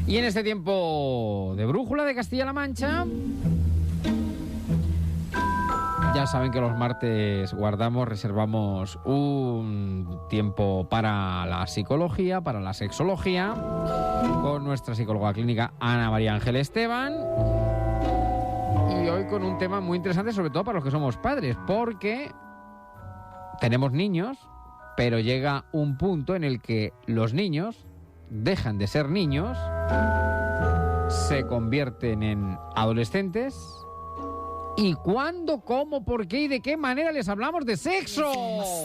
Y en este tiempo de Brújula de Castilla-La Mancha, ya saben que los martes reservamos un tiempo para la psicología, para la sexología, con nuestra psicóloga clínica Ana María Ángel Esteban. Y hoy con un tema muy interesante, sobre todo para los que somos padres, porque tenemos niños, pero llega un punto en el que los niños dejan de ser niños, se convierten en adolescentes. ¿Y cuándo, cómo, por qué y de qué manera les hablamos de sexo?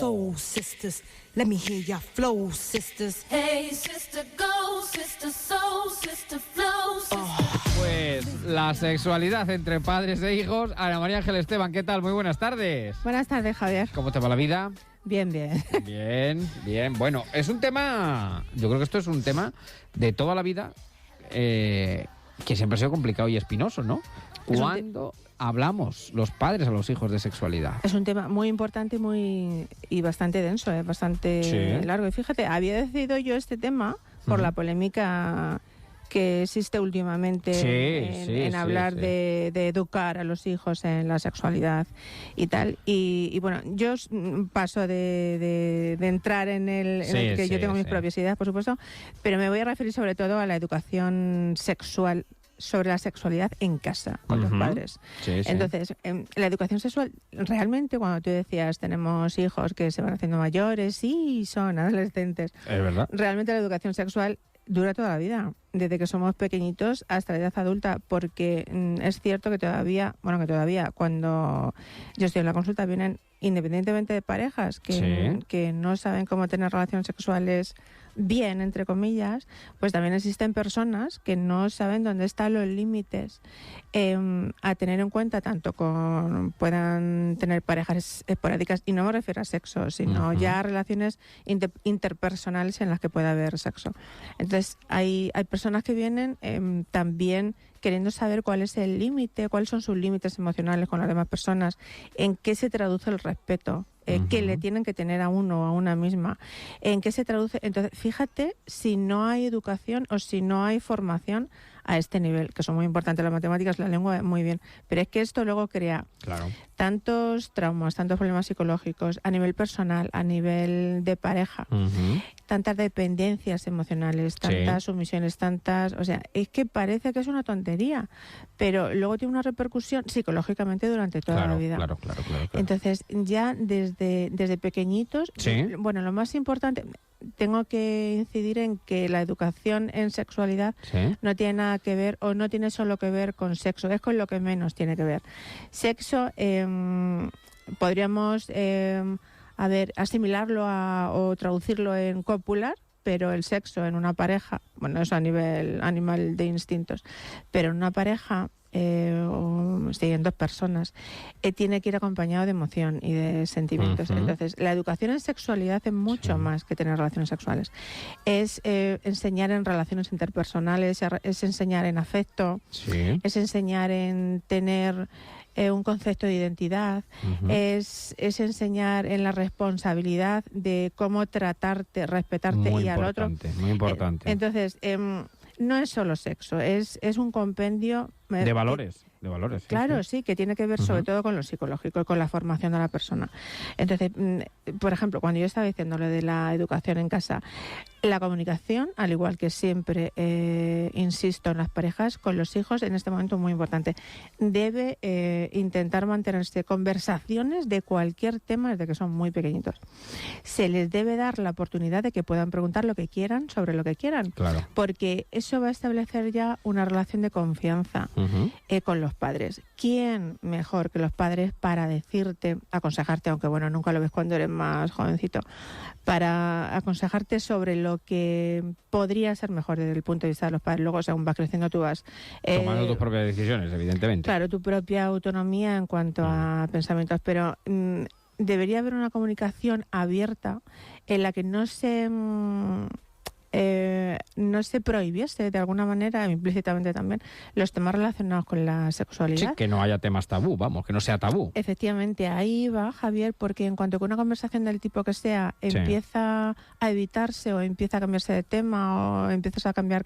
Soul sisters, let me hear your flow, sisters. Hey, sister, go, sister, soul, sister, flow, sister. Pues la sexualidad entre padres e hijos. Ana María Ángel Esteban, ¿qué tal? Muy buenas tardes. Buenas tardes, Javier. ¿Cómo te va la vida? Bien, bien. Bien, bien. Bueno, es un tema, yo creo que esto es un tema de toda la vida que siempre ha sido complicado y espinoso, ¿no? ¿Cuándo hablamos los padres a los hijos de sexualidad? Es un tema muy importante y bastante denso, bastante largo. Y fíjate, había decidido yo este tema por la polémica que existe últimamente en hablar de educar a los hijos en la sexualidad y tal. Y bueno, yo paso de entrar en el que yo tengo mis propias ideas, por supuesto, pero me voy a referir sobre todo a la educación sexual, sobre la sexualidad en casa con los padres. Entonces, la educación sexual, realmente, cuando tú decías tenemos hijos que se van haciendo mayores y son adolescentes, es verdad. Realmente la educación sexual dura toda la vida, desde que somos pequeñitos hasta la edad adulta, porque es cierto que todavía cuando yo estoy en la consulta vienen, independientemente de parejas que no saben cómo tener relaciones sexuales bien, entre comillas, pues también existen personas que no saben dónde están los límites a tener en cuenta, tanto puedan tener parejas esporádicas, y no me refiero a sexo, sino ya relaciones interpersonales en las que pueda haber sexo. Entonces hay personas que vienen también queriendo saber cuál es el límite, cuáles son sus límites emocionales con las demás personas, en qué se traduce el respeto, que le tienen que tener a uno o a una misma, en qué se traduce. Entonces, fíjate si no hay educación o si no hay formación a este nivel, que son muy importantes las matemáticas, la lengua, muy bien, pero es que esto luego crea tantos traumas, tantos problemas psicológicos a nivel personal, a nivel de pareja, tantas dependencias emocionales, tantas sumisiones, o sea, es que parece que es una tontería, pero luego tiene una repercusión psicológicamente durante toda la vida. Claro. Entonces, ya desde pequeñitos, bueno, lo más importante, tengo que incidir en que la educación en sexualidad no tiene nada que ver, o no tiene solo que ver con sexo, es con lo que menos tiene que ver. Sexo, podríamos asimilarlo o traducirlo en copular, pero el sexo en una pareja, bueno, eso a nivel animal de instintos, pero en una pareja, en dos personas, tiene que ir acompañado de emoción y de sentimientos. Entonces, la educación en sexualidad es mucho más que tener relaciones sexuales. Es enseñar en relaciones interpersonales, es enseñar en afecto, es enseñar en tener un concepto de identidad, es enseñar en la responsabilidad de cómo tratarte, respetarte y al otro. Muy importante. Entonces, no es solo sexo, es un compendio de valores. Claro, sí, que tiene que ver sobre todo con lo psicológico y con la formación de la persona. Entonces, por ejemplo, cuando yo estaba diciendo lo de la educación en casa, la comunicación, al igual que siempre insisto en las parejas, con los hijos, en este momento muy importante. Debe intentar mantenerse conversaciones de cualquier tema desde que son muy pequeñitos. Se les debe dar la oportunidad de que puedan preguntar lo que quieran sobre lo que quieran, porque eso va a establecer ya una relación de confianza con los padres. ¿Quién mejor que los padres para decirte, aconsejarte, aunque bueno, nunca lo ves cuando eres más jovencito, para aconsejarte sobre lo que podría ser mejor desde el punto de vista de los padres? Luego, según vas creciendo, tú vas tomando tus propias decisiones, evidentemente. Claro, tu propia autonomía en cuanto a pensamientos, pero debería haber una comunicación abierta en la que no se no se prohibiese de alguna manera, implícitamente también, los temas relacionados con la sexualidad. Sí, que no haya temas tabú, vamos, que no sea tabú. Efectivamente, ahí va, Javier, porque en cuanto que una conversación del tipo que sea empieza a evitarse o empieza a cambiarse de tema o empiezas a cambiar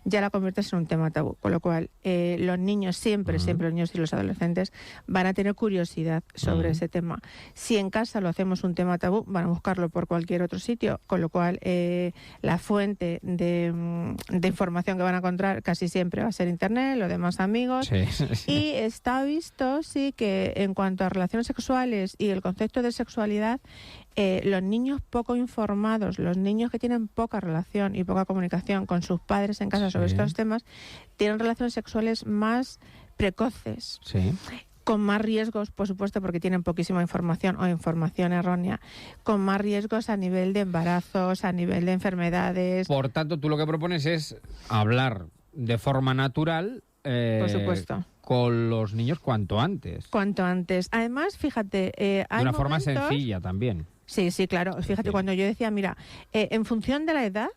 ya la conviertes en un tema tabú. Con lo cual, los niños siempre los niños y los adolescentes van a tener curiosidad sobre ese tema. Si en casa lo hacemos un tema tabú, van a buscarlo por cualquier otro sitio, con lo cual la fuente de información que van a encontrar casi siempre va a ser Internet, los demás amigos. Sí. Y está visto, sí, que en cuanto a relaciones sexuales y el concepto de sexualidad, los niños poco informados, los niños que tienen poca relación y poca comunicación con sus padres en casa sobre estos temas, tienen relaciones sexuales más precoces. Sí. Con más riesgos, por supuesto, porque tienen poquísima información o información errónea, con más riesgos a nivel de embarazos, a nivel de enfermedades. Por tanto, tú lo que propones es hablar de forma natural, por supuesto, con los niños cuanto antes. Cuanto antes. Además, fíjate, hay de una forma momentos... sencilla también. Sí, claro. Fíjate, cuando yo decía, mira, en función de la edad,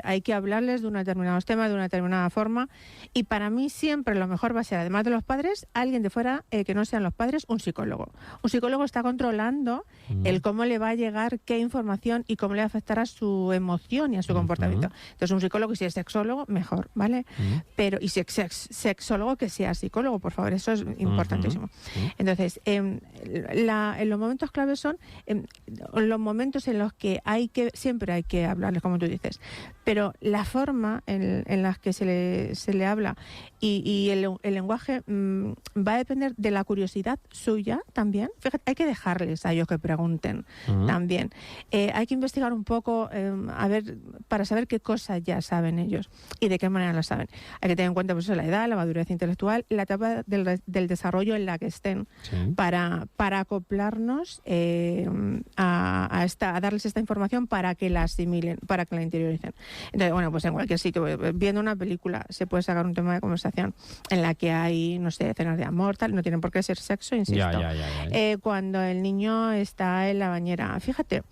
hay que hablarles de un determinado tema, de una determinada forma, y para mí siempre lo mejor va a ser, además de los padres, alguien de fuera que no sean los padres, un psicólogo. Un psicólogo está controlando el cómo le va a llegar, qué información y cómo le va a afectar a su emoción y a su comportamiento. Entonces, un psicólogo, y si es sexólogo, mejor, ¿vale? Pero, y si es sexólogo, que sea psicólogo, por favor, eso es importantísimo. Entonces, en los momentos claves son los momentos en los que siempre hay que hablarles, como tú dices. Pero la forma en la que se le habla y el lenguaje va a depender de la curiosidad suya también. Fíjate, hay que dejarles a ellos que pregunten también. Hay que investigar un poco para saber qué cosas ya saben ellos y de qué manera las saben. Hay que tener en cuenta pues, la edad, la madurez intelectual, la etapa del desarrollo en la que estén para acoplarnos a darles esta información para que la asimilen, para que la interioricen. Entonces, bueno, pues en cualquier sitio, viendo una película, se puede sacar un tema de conversación en la que hay, no sé, escenas de amor, tal, no tienen por qué ser sexo, insisto. Cuando el niño está en la bañera. Fíjate,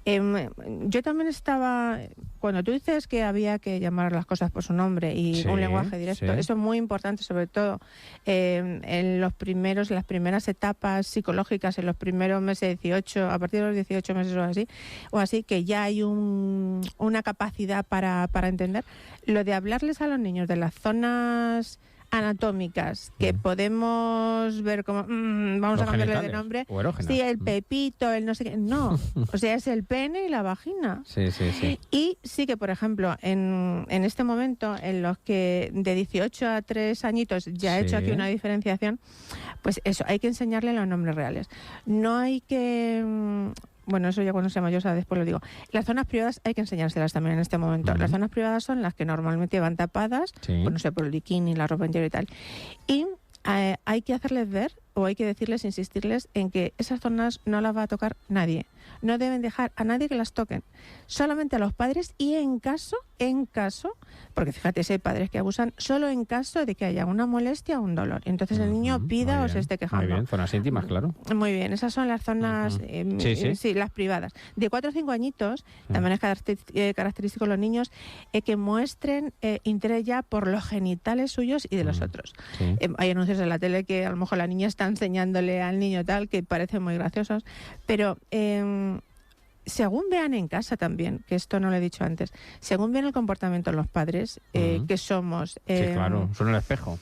yo también estaba, cuando tú dices que había que llamar las cosas por su nombre y un lenguaje directo, eso es muy importante, sobre todo en las primeras etapas psicológicas, en los primeros meses 18, a partir de los 18 meses o así, que ya hay una capacidad para entender. Lo de hablarles a los niños de las zonas anatómicas que podemos ver como vamos a cambiarle de nombre, sí, el pepito, el no sé qué, no, o sea, es el pene y la vagina. Sí. Y sí que, por ejemplo, en este momento en los que de 18 a 3 añitos ya he hecho aquí una diferenciación, pues eso, hay que enseñarle los nombres reales. No hay que... Bueno, eso ya cuando sea mayor, después lo digo. Las zonas privadas hay que enseñárselas también en este momento. Las zonas privadas son las que normalmente van tapadas, pues no sé, por el bikini, la ropa interior y tal. Y hay que hacerles ver, o hay que decirles, insistirles, en que esas zonas no las va a tocar nadie. No deben dejar a nadie que las toquen. Solamente a los padres y en caso, porque fíjate, si hay padres que abusan, solo en caso de que haya una molestia o un dolor. Entonces el niño pida o se esté quejando. Muy bien, zonas íntimas, claro. Muy bien, esas son las zonas, sí, las privadas. De 4 o 5 añitos, también es característico los niños que muestren interés ya por los genitales suyos y de los otros. Hay anuncios en la tele que a lo mejor la niña está enseñándole al niño tal, que parecen muy graciosos, pero según vean en casa también, que esto no lo he dicho antes, según vean el comportamiento de los padres, que somos... sí, claro, son el espejo.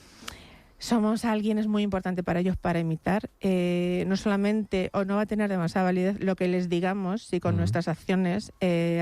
Somos alguien, es muy importante para ellos para imitar, no solamente, o no va a tener demasiada validez lo que les digamos si con nuestras acciones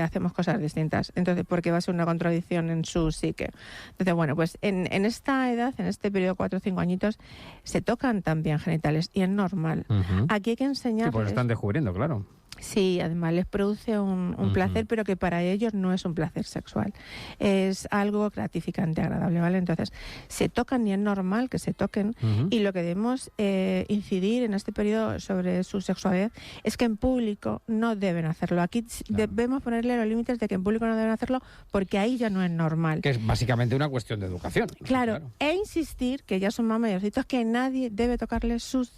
hacemos cosas distintas, entonces porque va a ser una contradicción en su psique. Entonces, bueno, pues en esta edad, en este periodo de 4 o 5 añitos, se tocan también genitales y es normal. Aquí hay que enseñarles... Sí, pues están descubriendo, claro. Sí, además les produce un placer, pero que para ellos no es un placer sexual. Es algo gratificante, agradable, ¿vale? Entonces, se tocan y es normal que se toquen. Y lo que debemos incidir en este periodo sobre su sexualidad es que en público no deben hacerlo. Aquí debemos ponerle los límites de que en público no deben hacerlo porque ahí ya no es normal. Que es básicamente una cuestión de educación. Claro. E insistir, que ya son más mayorcitos, que nadie debe tocarle sus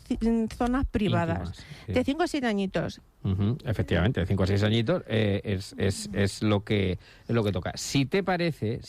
zonas privadas. Íntimas, sí. De 5 a 7 añitos. Efectivamente, de 5 a 6 añitos es lo que toca. Si te parece,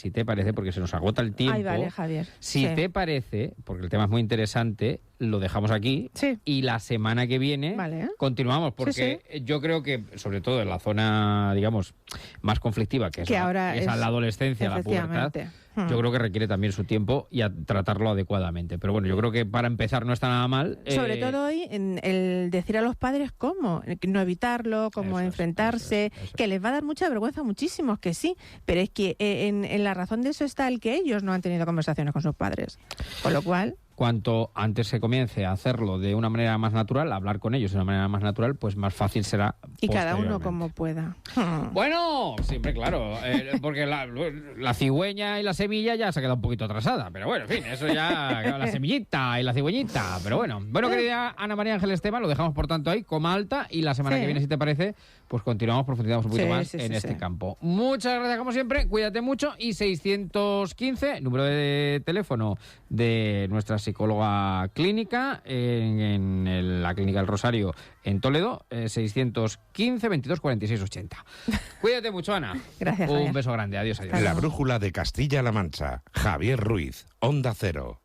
porque se nos agota el tiempo. Ay, vale, Javier. Si Sí. te parece, porque el tema es muy interesante, lo dejamos aquí. Sí. Y la semana que viene Vale. continuamos, porque yo creo que, sobre todo en la zona, digamos, más conflictiva, que es ahora la adolescencia, la pubertad, efectivamente. yo creo que requiere también su tiempo y a tratarlo adecuadamente. Pero bueno, yo creo que para empezar no está nada mal. Sobre todo hoy, en el decir a los padres cómo, no evitarlo, cómo Eso es, enfrentarse, eso es. que les va a dar mucha vergüenza a muchísimos, que sí, pero es que en la razón de eso está el que ellos no han tenido conversaciones con sus padres. Con lo cual, Cuanto antes se comience a hacerlo de una manera más natural, a hablar con ellos de una manera más natural, pues más fácil será. y cada uno posteriormente. como pueda. Bueno, siempre claro, porque la cigüeña y la semilla ya se ha quedado un poquito atrasada, pero bueno, en fin, eso ya, la semillita y la cigüeñita, pero bueno. Bueno, querida Ana María Ángel Esteban, lo dejamos por tanto ahí, coma alta, y la semana Sí. que viene, si te parece, pues continuamos, profundizamos un poquito Sí, más sí, en sí, este sí. campo. Muchas gracias como siempre, cuídate mucho, y 615, número de teléfono de nuestra psicóloga clínica en la Clínica del Rosario en Toledo, 615 22 46 80. Cuídate mucho, Ana. Gracias, Un Javier. beso grande. Adiós, adiós. Hasta La luego. brújula de Castilla-La Mancha. Javier Ruiz, Onda Cero.